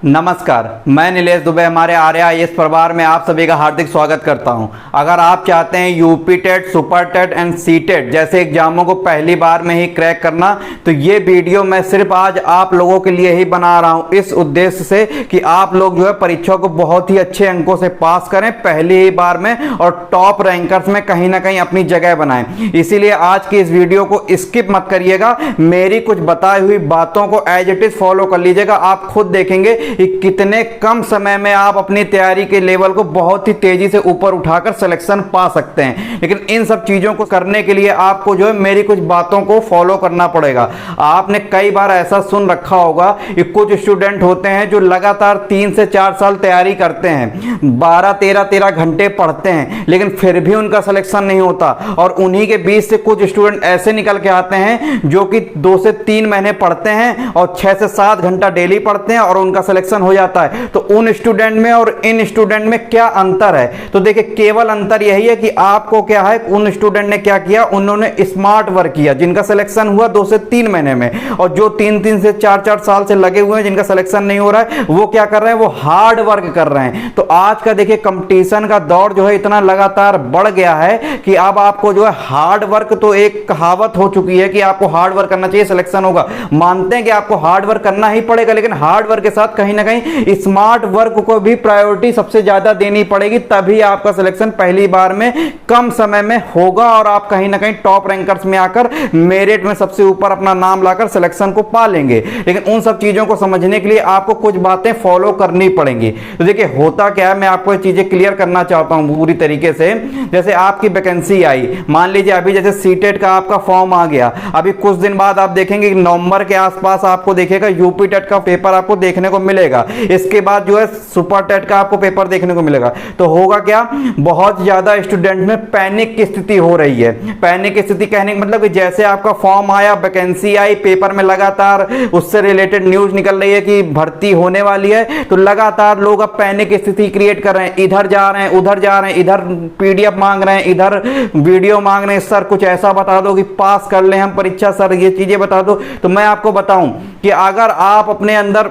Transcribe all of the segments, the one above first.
नमस्कार, मैं नीलेश दुबे हमारे आर्या आईएएस परिवार में आप सभी का हार्दिक स्वागत करता हूं। अगर आप चाहते हैं UP TET, super TET and C TET जैसे एग्जामों को पहली बार में ही क्रैक करना, तो ये वीडियो मैं सिर्फ आज आप लोगों के लिए ही बना रहा हूं, इस उद्देश्य से कि आप लोग जो है परीक्षा को बहुत ही अच्छे अंकों से पास करें पहली ही बार में और टॉप रैंकर्स में कहीं ना कहीं अपनी जगह बनाएं। इसीलिए आज की इस वीडियो को स्किप मत करिएगा, मेरी कुछ बताई हुई बातों को एज इट इज फॉलो कर लीजिएगा। आप खुद देखेंगे कि कितने कम समय में आप अपनी तैयारी के लेवल को बहुत ही तेजी से ऊपर उठाकर सिलेक्शन पा सकते हैं। लेकिन इन सब चीजों को करने के लिए आपको जो है मेरी कुछ बातों को फॉलो करना पड़ेगा। आपने कई बार ऐसा सुन रखा होगा कि कुछ स्टूडेंट होते हैं जो लगातार 3 से 4 साल तैयारी करते हैं, 12-13 घंटे पढ़ते हैं, लेकिन फिर भी उनका सिलेक्शन नहीं होता। और उन्हीं के बीच से कुछ स्टूडेंट ऐसे निकल के आते हैं जो कि 2 से 3 महीने पढ़ते हैं और 6 से 7 घंटा डेली पढ़ते हैं और उनका सिलेक्शन हो जाता है। तो उन स्टूडेंट में और इन स्टूडेंट में क्या अंतर है? तो देखिए, केवल अंतर यही है कि आपको क्या है, उन स्टूडेंट ने क्या किया, उन्होंने स्मार्ट वर्क किया जिनका सिलेक्शन हुआ 2 से 3 महीने में, और जो 3 से 4 साल से लगे हुए हैं जिनका सिलेक्शन नहीं हो रहा है, वो क्या कर रहे हैं, वो हार्ड वर्क कर रहे हैं। तो आज का देखिए कंपटीशन का दौर जो है इतना लगातार बढ़ गया है कि अब आपको जो है हार्ड वर्क, तो एक कहावत हो चुकी है कि आपको हार्ड वर्क करना चाहिए सिलेक्शन होगा। मानते हैं कि आपको हार्ड वर्क करना ही पड़ेगा, लेकिन हार्ड वर्क के साथ कहीं ना कहीं स्मार्ट वर्क को भी प्रायोरिटी सबसे ज्यादा देनी पड़ेगी, तभी आपका सिलेक्शन पहली बार में कम समय में होगा और आप कहीं ना कहीं टॉप रैंकर्स में आकर मेरिट में सबसे ऊपर अपना नाम लाकर सिलेक्शन को पा लेंगे। लेकिन उन सब चीजों को समझने के लिए आपको कुछ बातें फॉलो करनी पड़ेंगी। तो देखिए होता क्या है, मैं आपको ये चीजें क्लियर करना चाहता हूं पूरी तरीके से। जैसे आपकी वैकेंसी आई, मान लीजिए अभी जैसे सीटेट का आपका फॉर्म आ गया, अभी कुछ दिन बाद आप देखेंगे कि नवंबर के आसपास आपको देखेगा यूपी टेट का पेपर आपको देखने को मिलेगा। इसके बाद जो है सुपर टेट का आपको पेपर देखने को मिलेगा। तो होगा क्या, बहुत ज्यादा स्टूडेंट में पैनिक की स्थिति हो रही है। पैनिक की स्थिति कहने का मतलब कि जैसे आपका फॉर्म आया, वैकेंसी आई, पेपर में लगातार उससे रिलेटेड न्यूज निकल रही है कि भर्ती होने वाली है, तो लगातार लोग अब पैनिक की स्थिति क्रिएट कर रहे हैं। इधर जा रहे हैं, उधर जा रहे हैं, इधर पीडीएफ मांग रहे हैं, इधर वीडियो मांग रहे हैं, सर कुछ ऐसा बता दो कि पास कर ले हम परीक्षा, सर ये चीजें बता दो। तो मैं आपको बताऊं कि अगर आप अपने अंदर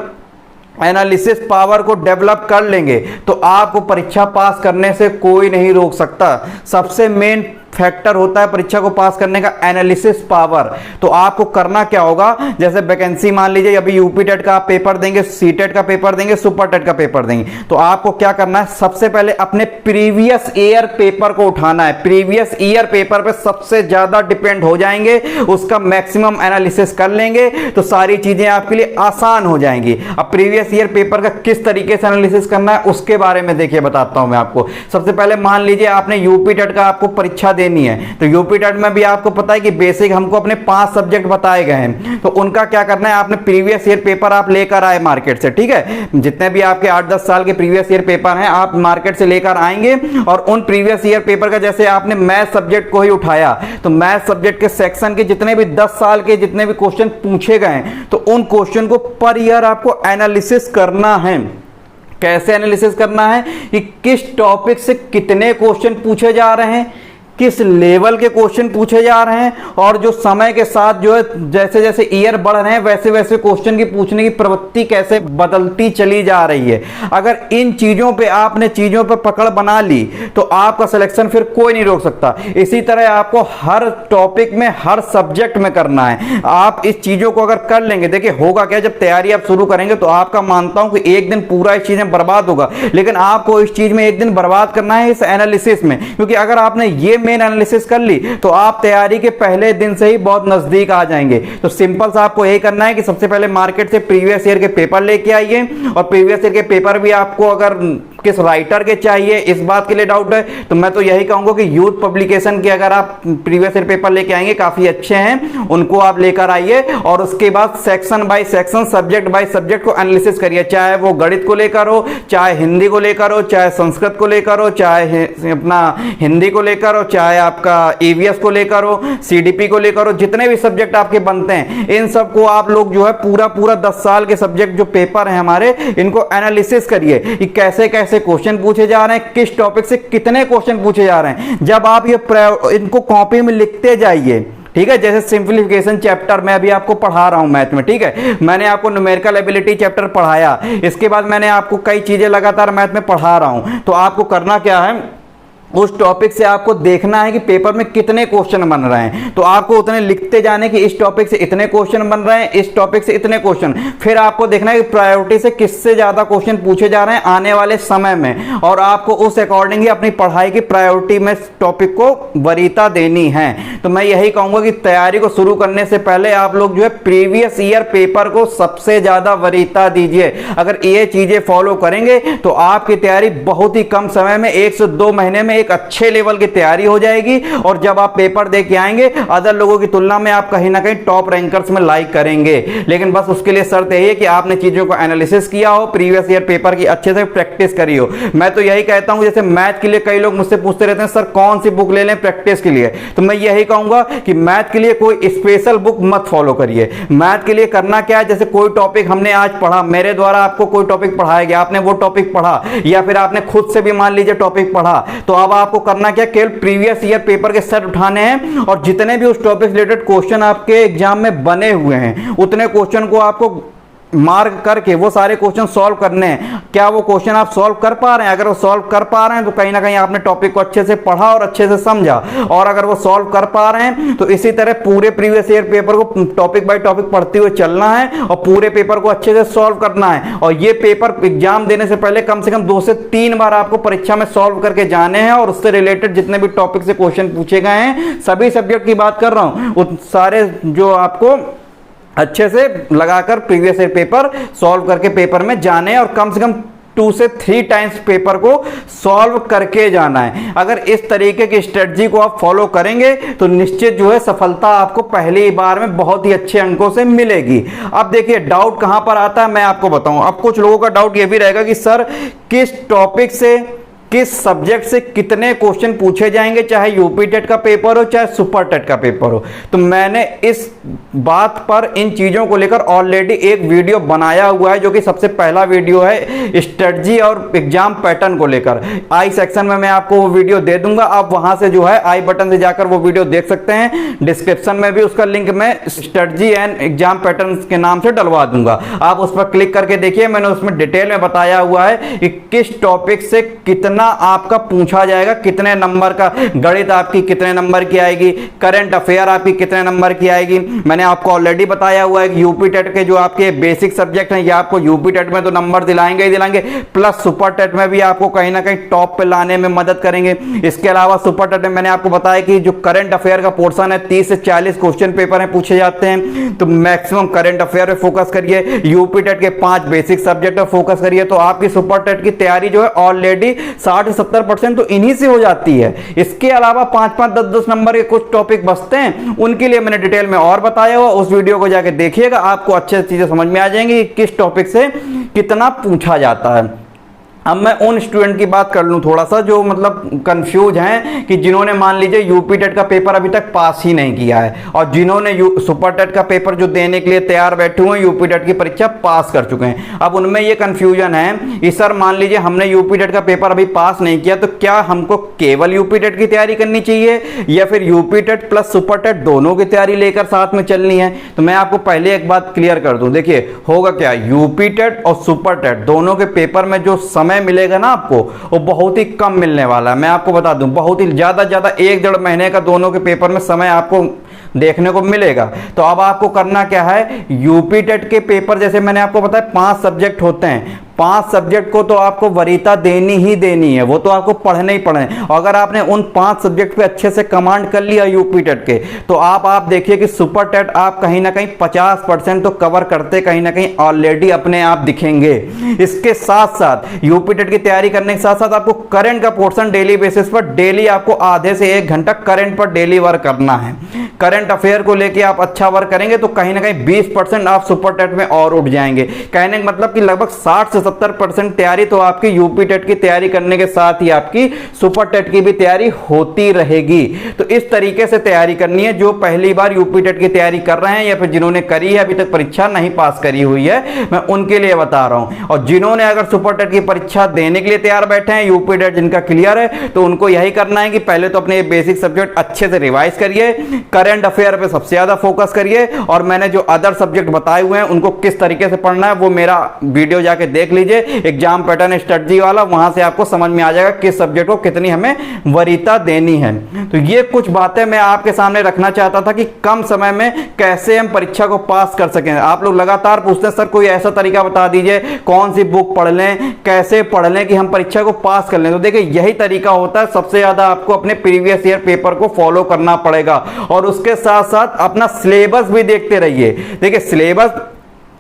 एनालिसिस पावर को डेवलप कर लेंगे तो आपको परीक्षा पास करने से कोई नहीं रोक सकता। सबसे मेन फैक्टर होता है परीक्षा को पास करने का एनालिसिस पावर। तो आपको करना क्या होगा, जैसे वैकेंसी मान लीजिए अभी यूपी टेट का आप पेपर देंगे, सी टेट का पेपर देंगे, सुपर टेट का पेपर देंगे, तो आपको क्या करना है, सबसे पहले अपने प्रीवियस ईयर पेपर को उठाना है। प्रीवियस ईयर पेपर पे सबसे ज्यादा डिपेंड हो जाएंगे, उसका मैक्सिमम एनालिसिस कर लेंगे तो सारी चीजें आपके लिए आसान हो जाएंगी। अब प्रीवियस ईयर पेपर का किस तरीके से एनालिसिस करना है उसके बारे में देखिए बताता हूं मैं आपको। सबसे पहले मान लीजिए आपने यूपी टेट का आपको परीक्षा देनी है, तो यूपी टेट में भी आपको पता है कि बेसिक हमको अपने 5 सब्जेक्ट बताए गए हैं, तो उनका क्या करना है, आपने प्रीवियस ईयर पेपर आप लेकर आए मार्केट से, ठीक है। जितने भी आपके 8-10 साल के प्रीवियस ईयर पेपर हैं आप मार्केट से लेकर आएंगे, और उन प्रीवियस ईयर पेपर का जैसे आपने मैथ सब्जेक्ट को ही उठाया, तो मैथ सब्जेक्ट के सेक्शन के जितने भी 10 साल के जितने भी क्वेश्चन पूछे गए, तो उन क्वेश्चन को पर ईयर आपको एनालिसिस करना है। कैसे एनालिसिस करना है कि किस टॉपिक से कितने क्वेश्चन पूछे जा रहे हैं, किस लेवल के क्वेश्चन पूछे जा रहे हैं, और जो समय के साथ जो है जैसे जैसे ईयर बढ़ रहे हैं वैसे वैसे क्वेश्चन की पूछने की प्रवृत्ति कैसे बदलती चली जा रही है। अगर इन चीजों पे आपने चीजों पे पकड़ बना ली तो आपका सिलेक्शन फिर कोई नहीं रोक सकता। इसी तरह आपको हर टॉपिक में, हर सब्जेक्ट में करना है। आप इस चीजों को अगर कर लेंगे, देखिए होगा क्या, जब तैयारी आप शुरू करेंगे तो आपका मानता हूं कि एक दिन पूरा इस चीज में बर्बाद होगा, लेकिन आपको इस चीज में एक दिन बर्बाद करना है इस एनालिसिस में, क्योंकि अगर आपने ये मेन एनालिसिस कर ली तो आप तैयारी के पहले दिन से ही बहुत नजदीक आ जाएंगे। तो सिंपल सा आपको यही करना है कि सबसे पहले मार्केट से प्रीवियस ईयर के पेपर लेके आइए, और प्रीवियस ईयर के पेपर भी आपको अगर किस राइटर के चाहिए इस बात के लिए डाउट है तो मैं तो यही कहूंगा कि यूथ पब्लिकेशन के अगर आप प्रीवियस ईयर पेपर लेके आएंगे काफी अच्छे हैं, उनको आप लेकर आइए, और उसके बाद section by section, subject by subject को एनालिसिस करिए। चाहे वो गणित को लेकर हो, चाहे हिंदी को लेकर हो, चाहे संस्कृत को लेकर हो, चाहे अपना हिंदी को लेकर हो, चाहे आपका ईवीएस को लेकर हो, सीडीपी को लेकर हो, जितने भी सब्जेक्ट आपके बनते हैं इन सबको आप लोग जो है पूरा 10 साल के सब्जेक्ट जो पेपर है हमारे, इनको एनालिसिस करिए कि कैसे कैसे क्वेश्चन पूछे जा रहे हैं, किस टॉपिक से कितने क्वेश्चन पूछे जा रहे हैं। जब आप ये इनको कॉपी में लिखते जाइए ठीक है। जैसे सिंप्लीफिकेशन चैप्टर मैं अभी आपको पढ़ा रहा हूं मैथ में, ठीक है, मैंने आपको न्यूमेरिकल एबिलिटी चैप्टर पढ़ाया, इसके बाद मैंने आपको कई चीजें लगातार मैथ में पढ़ा रहा हूं। तो आपको करना क्या है, उस टॉपिक से आपको देखना है कि पेपर में कितने क्वेश्चन बन रहे हैं, तो आपको उतने लिखते जाने कि इस टॉपिक से इतने क्वेश्चन बन रहे हैं, इस टॉपिक से इतने क्वेश्चन, फिर आपको देखना है कि प्रायोरिटी से किससे ज्यादा क्वेश्चन पूछे जा रहे हैं आने वाले समय में, और आपको उस अकॉर्डिंग ही अपनी पढ़ाई की प्रायोरिटी में टॉपिक को वरीयता देनी है। तो मैं यही कहूंगा कि तैयारी को शुरू करने से पहले आप लोग जो है प्रीवियस ईयर पेपर को सबसे ज्यादा वरीयता दीजिए। अगर ये चीजें फॉलो करेंगे तो आपकी तैयारी बहुत ही कम समय में 1 से 2 महीने में एक अच्छे लेवल की तैयारी हो जाएगी, और जब आप पेपर दे के आएंगे अदर लोगों की तुलना में आप कहीं ना कहीं टॉप रैंकर्स में लाइक करेंगे। लेकिन बस उसके लिए शर्त यही है कि आपने चीजों को एनालिसिस किया हो, प्रीवियस ईयर पेपर की अच्छे से प्रैक्टिस करी हो। मैं तो यही कहता हूं, जैसे मैथ के लिए कई लोग मुझसे पूछते रहते हैं सर कौन सी बुक ले लें प्रैक्टिस के लिए, तो मैं यही कहूंगा कि मैथ के लिए कोई स्पेशल बुक मत फॉलो करिए। मैथ के लिए करना क्या है, जैसे कोई टॉपिक हमने आज पढ़ा, मेरे द्वारा आपको कोई टॉपिक पढ़ाया गया, आपने वो टॉपिक पढ़ा, या फिर आपने खुद से भी मान लीजिए टॉपिक पढ़ा, तो अब आपको करना क्या, केवल प्रीवियस ईयर पेपर के सेट उठाने हैं, और जितने भी उस टॉपिक रिलेटेड क्वेश्चन आपके एग्जाम में बने हुए हैं उतने क्वेश्चन को आपको मार्क करके वो सारे क्वेश्चन सॉल्व करने हैं। क्या वो क्वेश्चन आप सॉल्व कर पा रहे हैं? अगर वो सॉल्व कर पा रहे हैं तो कहीं ना कहीं आपने टॉपिक को अच्छे से पढ़ा और अच्छे से समझा, और अगर वो सॉल्व कर पा रहे हैं तो इसी तरह पूरे प्रीवियस ईयर पेपर को टॉपिक बाय टॉपिक पढ़ते हुए चलना है और पूरे पेपर को अच्छे से सॉल्व करना है। और ये पेपर एग्जाम देने से पहले कम से कम 2 से 3 बार आपको परीक्षा में सॉल्व करके जाने हैं, और उससे रिलेटेड जितने भी टॉपिक से क्वेश्चन पूछे गए हैं, सभी सब्जेक्ट की बात कर रहा हूं, उन सारे जो आपको अच्छे से लगाकर प्रीवियस ईयर पेपर सॉल्व करके पेपर में जाने, और कम से कम 2 से 3 टाइम्स पेपर को सॉल्व करके जाना है। अगर इस तरीके की स्ट्रेटजी को आप फॉलो करेंगे तो निश्चित जो है सफलता आपको पहली बार में बहुत ही अच्छे अंकों से मिलेगी। अब देखिए डाउट कहां पर आता है मैं आपको बताऊं। अब कुछ लोगों का डाउट यह भी रहेगा कि सर किस टॉपिक से, किस सब्जेक्ट से कितने क्वेश्चन पूछे जाएंगे, चाहे यूपी टेट का पेपर हो चाहे सुपर टेट का पेपर हो। तो मैंने इस बात पर, इन चीजों को लेकर ऑलरेडी एक वीडियो बनाया हुआ है, जो कि सबसे पहला वीडियो है स्ट्रेटजी और एग्जाम पैटर्न को लेकर। आई सेक्शन में मैं आपको वो वीडियो दे दूंगा, आप वहां से जो है आई बटन से जाकर वो वीडियो देख सकते हैं। डिस्क्रिप्शन में भी उसका लिंक मैं स्ट्रेटजी एंड एग्जाम पैटर्न के नाम से डलवा दूंगा, आप उस पर क्लिक करके देखिए। मैंने उसमें डिटेल में बताया हुआ है कि किस टॉपिक से कितना आपका पूछा जाएगा, कितने नंबर का गणित आपकी कितने नंबर की आएगी, करंट अफेयर आपकी कितने नंबर की आएगी। मैंने आपको ऑलरेडी बताया हुआ है कि यूपी टेट के जो आपके बेसिक सब्जेक्ट हैं ये आपको यूपी टेट में तो नंबर दिलाएंगे ही दिलाएंगे, प्लस सुपर टेट में भी आपको कहीं ना कहीं टॉप पे लाने में मदद करेंगे। इसके अलावा सुपर टेट में मैंने आपको बताया कि जो करंट अफेयर का पोर्शन है 30 से 40 क्वेश्चन पेपर में पूछे जाते हैं, तो मैक्सिमम करंट अफेयर पे फोकस करिए। यूपी टेट के 5 बेसिक सब्जेक्ट पर फोकस करिए, तो आपकी सुपर टेट की तैयारी जो है ऑलरेडी 60 से 70% तो इन्हीं से हो जाती है। इसके अलावा 5-5, 10-10 नंबर के कुछ टॉपिक बचते हैं, उनके लिए मैंने डिटेल में और बताया हुआ, उस वीडियो को जाके देखिएगा, आपको अच्छे चीजें समझ में आ जाएंगी कि किस टॉपिक से कितना पूछा जाता है। अब मैं उन स्टूडेंट की बात कर लूं थोड़ा सा जो मतलब कंफ्यूज हैं, कि जिन्होंने मान लीजिए यूपी टेट का पेपर अभी तक पास ही नहीं किया है, और जिन्होंने सुपर टेट का पेपर जो देने के लिए तैयार बैठे हुए हैं, यूपी टेट की परीक्षा पास कर चुके हैं। अब उनमें ये कंफ्यूजन है कि सर मान लीजिए हमने यूपी टेट का पेपर अभी पास नहीं किया, तो क्या हमको केवल यूपी टेट की तैयारी करनी चाहिए या फिर UP TET plus super TET दोनों की तैयारी लेकर साथ में चलनी है? तो मैं आपको पहले एक बात क्लियर कर दूं, देखिए होगा क्या, यूपी टेट और सुपर टेट दोनों के पेपर में जो समय मिलेगा ना आपको, वो बहुत ही कम मिलने वाला है। मैं आपको बता दूं, बहुत ही ज्यादा 1-1.5 महीने का दोनों के पेपर में समय आपको देखने को मिलेगा। तो अब आपको करना क्या है, यूपी टेट के पेपर जैसे मैंने आपको बताया 5 सब्जेक्ट होते हैं, 5 सब्जेक्ट को तो आपको वरीयता देनी ही देनी है, वो तो आपको पढ़ने ही पढ़ने। और अगर आपने उन 5 सब्जेक्ट पे अच्छे से कमांड कर लिया यूपी टेट के, तो आप देखिए कि सुपर टेट आप कहीं ना कहीं 50% तो कवर करते कहीं ना कहीं ऑलरेडी अपने आप दिखेंगे। इसके साथ साथ यूपी टेट की तैयारी करने के साथ साथ आपको करंट का पोर्शन डेली बेसिस पर, डेली आपको आधे से 1 घंटा करंट पर डेली वर्क करना है। करंट अफेयर को लेके आप अच्छा वर्क करेंगे तो कहीं ना कहीं 20% आप सुपर टेट में और उठ जाएंगे। कहने का मतलब कि लगभग 60 से 70% तैयारी तो आपकी यूपी टेट की तैयारी करने के साथ ही आपकी सुपर टेट की भी तैयारी होती रहेगी। तो इस तरीके से तैयारी करनी है। जो पहली बार यूपी टेट की तैयारी कर रहे हैं या फिर जिन्होंने करी है, अभी तक परीक्षा नहीं पास करी हुई है, मैं उनके लिए बता रहा हूं। और जिन्होंने अगर सुपर टेट की परीक्षा देने के लिए तैयार बैठे हैं, यूपी टेट जिनका क्लियर है, तो उनको यही करना है कि पहले तो अपने बेसिक सब्जेक्ट अच्छे से रिवाइज करिए, करंट अफेयर पे सबसे ज्यादा फोकस करिए, और मैंने जो अदर सब्जेक्ट बताए हुए हैं उनको किस तरीके से पढ़ना है वो मेरा वीडियो जाके देख लीजिए, एग्जाम पैटर्न स्ट्रेटजी वाला, वहां से आपको समझ में आ जाएगा किस सब्जेक्ट को कितनी हमें वरीयता देनी है। तो ये कुछ बातें मैं आपके सामने रखना चाहता था कि कम समय में कैसे हम परीक्षा को पास कर सकें। आप लोग लगातार पूछते हैं सर कोई ऐसा तरीका बता दीजिए, कौन सी बुक पढ़ लें, कैसे पढ़ लें कि हम परीक्षा को पास कर लें। तो देखिए यही तरीका होता है, सबसे ज्यादा आपको अपने प्रीवियस ईयर पेपर को फॉलो करना पड़ेगा, और उसके साथ साथ अपना सिलेबस भी देखते रहिए। देखिए सिलेबस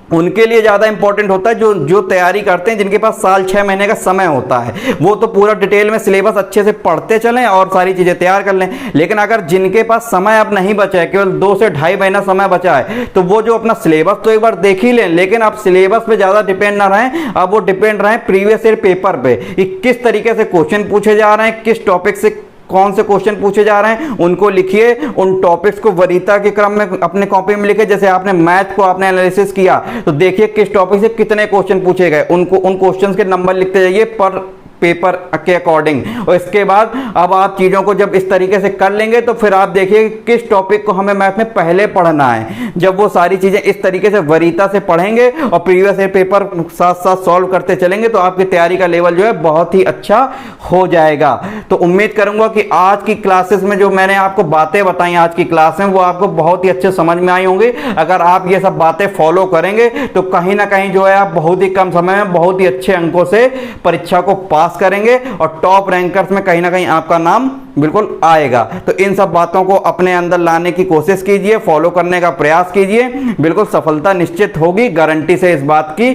उनके लिए ज्यादा इंपॉर्टेंट होता है जो तैयारी करते हैं, जिनके पास साल 6 महीने का समय होता है, वो तो पूरा डिटेल में सिलेबस अच्छे से पढ़ते चलें और सारी चीजें तैयार कर लें। लेकिन अगर जिनके पास समय अब नहीं बचा है, केवल 2 से ढाई महीना समय बचा है, तो वो जो अपना सिलेबस तो एक बार देख ही लें, लेकिन आप सिलेबस पे ज्यादा डिपेंड ना रहें, अब वो डिपेंड रहें प्रीवियस ईयर पेपर पे कि किस तरीके से क्वेश्चन पूछे जा रहे हैं, किस टॉपिक से कौन से क्वेश्चन पूछे जा रहे हैं, उनको लिखिए। उन टॉपिक्स को वरीयता के क्रम में अपने कॉपी में लिखिए। जैसे आपने मैथ को आपने एनालिसिस किया तो देखिए किस टॉपिक से कितने क्वेश्चन पूछे गए, उनको उन क्वेश्चन के नंबर लिखते जाइए पर पेपर के अकॉर्डिंग। और इसके बाद अब आप चीजों को जब इस तरीके से कर लेंगे तो फिर आप देखिए किस टॉपिक को हमें मैथ में पहले पढ़ना है। जब वो सारी चीजें इस तरीके से वरीयता से पढ़ेंगे और प्रीवियस ईयर पेपर साथ साथ सॉल्व करते चलेंगे तो आपकी तैयारी का लेवल जो है बहुत ही अच्छा हो जाएगा। तो उम्मीद करूंगा कि आज की क्लासेस में जो मैंने आपको बातें बताई आज की क्लास में वो आपको बहुत ही अच्छे समझ में आई होंगी। अगर आप ये सब बातें फॉलो करेंगे तो कहीं ना कहीं जो है आप बहुत ही कम समय में बहुत ही अच्छे अंकों से परीक्षा को पास करेंगे और टॉप रैंकर्स में कहीं ना कहीं आपका नाम बिल्कुल आएगा। तो इन सब बातों को अपने अंदर लाने की कोशिश कीजिए, फॉलो करने का प्रयास कीजिए, बिल्कुल सफलता निश्चित होगी, गारंटी से इस बात की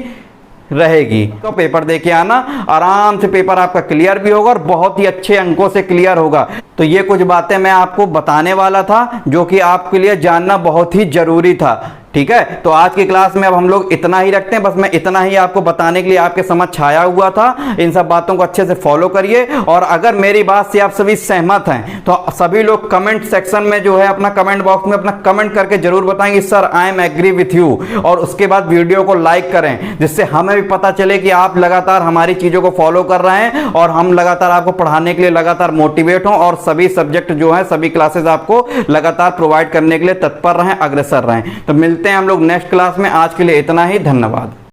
रहेगी। तो पेपर देके आना, आराम से पेपर आपका क्लियर भी होगा और बहुत ही अच्छे अंकों से क्लियर होगा। तो ये कुछ बातें मैं आपको बताने वाला था जो कि आपके लिए जानना बहुत ही जरूरी था। ठीक है, तो आज की क्लास में अब हम लोग इतना ही रखते हैं। बस मैं इतना ही आपको बताने के लिए आपके समझ छाया हुआ था। इन सब बातों को अच्छे से फॉलो करिए, और अगर मेरी बात से आप सभी सहमत हैं तो सभी लोग कमेंट सेक्शन में जो है अपना कमेंट बॉक्स में अपना कमेंट करके जरूर बताएंगे sir I am agree with you, और उसके बाद वीडियो को लाइक करें, जिससे हमें भी पता चले कि आप लगातार हमारी चीजों को फॉलो कर रहे हैं और हम लगातार आपको पढ़ाने के लिए लगातार मोटिवेट हों और सभी सब्जेक्ट जो है सभी क्लासेस आपको लगातार प्रोवाइड करने के लिए तत्पर रहें, अग्रसर रहें। तो मिलते हैं हम लोग नेक्स्ट क्लास में। आज के लिए इतना ही, धन्यवाद।